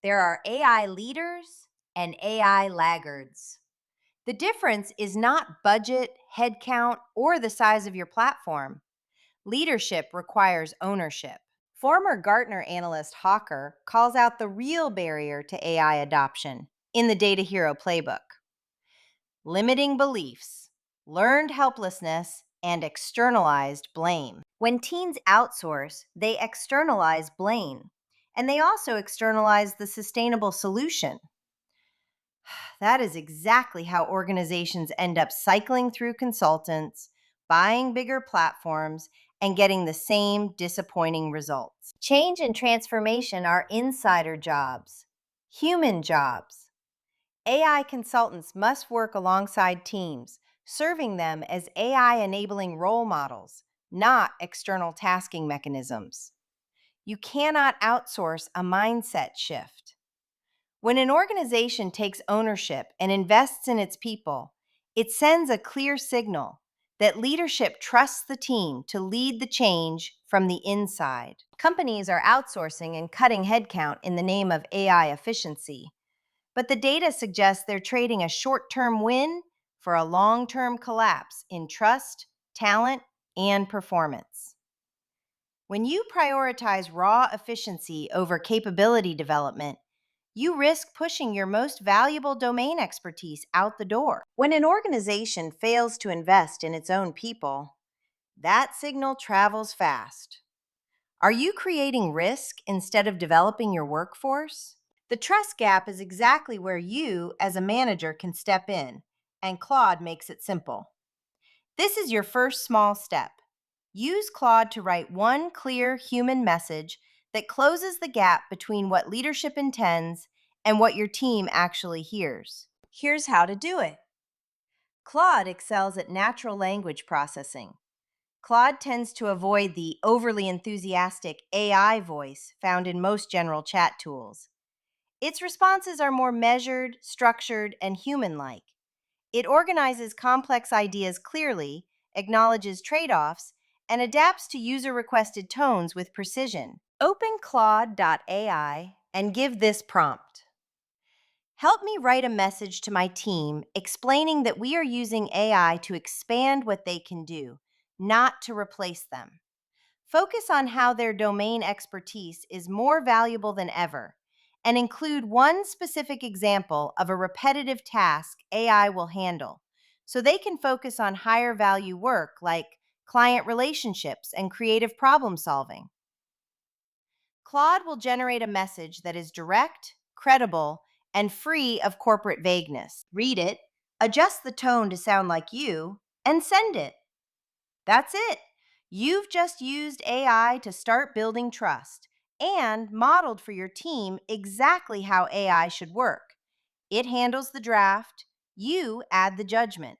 There are AI leaders and AI laggards. The difference is not budget, headcount, or the size of your platform. Leadership requires ownership. Former Gartner analyst Hawker calls out the real barrier to AI adoption in the Data Hero playbook: limiting beliefs, learned helplessness, and externalized blame. When teens outsource, they externalize blame, and they also externalize the sustainable solution. That is exactly how organizations end up cycling through consultants, buying bigger platforms, and getting the same disappointing results. Change and transformation are insider jobs, human jobs. AI consultants must work alongside teams, serving them as AI enabling role models, not external tasking mechanisms. You cannot outsource a mindset shift. When an organization takes ownership and invests in its people, it sends a clear signal that leadership trusts the team to lead the change from the inside. Companies are outsourcing and cutting headcount in the name of AI efficiency, but the data suggests they're trading a short-term win for a long-term collapse in trust, talent, and performance. When you prioritize raw efficiency over capability development, you risk pushing your most valuable domain expertise out the door. When an organization fails to invest in its own people, that signal travels fast. Are you creating risk instead of developing your workforce? The trust gap is exactly where you, as a manager, can step in, and Claude makes it simple. This is your first small step. Use Claude to write one clear human message that closes the gap between what leadership intends and what your team actually hears. Here's how to do it. Claude excels at natural language processing. Claude tends to avoid the overly enthusiastic AI voice found in most general chat tools. Its responses are more measured, structured, and human-like. It organizes complex ideas clearly, acknowledges trade-offs, and adapts to user-requested tones with precision. Open Claude.ai and give this prompt. Help me write a message to my team explaining that we are using AI to expand what they can do, not to replace them. Focus on how their domain expertise is more valuable than ever, and include one specific example of a repetitive task AI will handle, so they can focus on higher value work like client relationships and creative problem solving. Claude will generate a message that is direct, credible, and free of corporate vagueness. Read it, adjust the tone to sound like you, and send it. That's it. You've just used AI to start building trust and modeled for your team exactly how AI should work. It handles the draft, you add the judgment.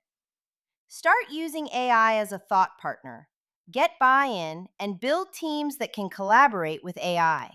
Start using AI as a thought partner. Get buy-in and build teams that can collaborate with AI.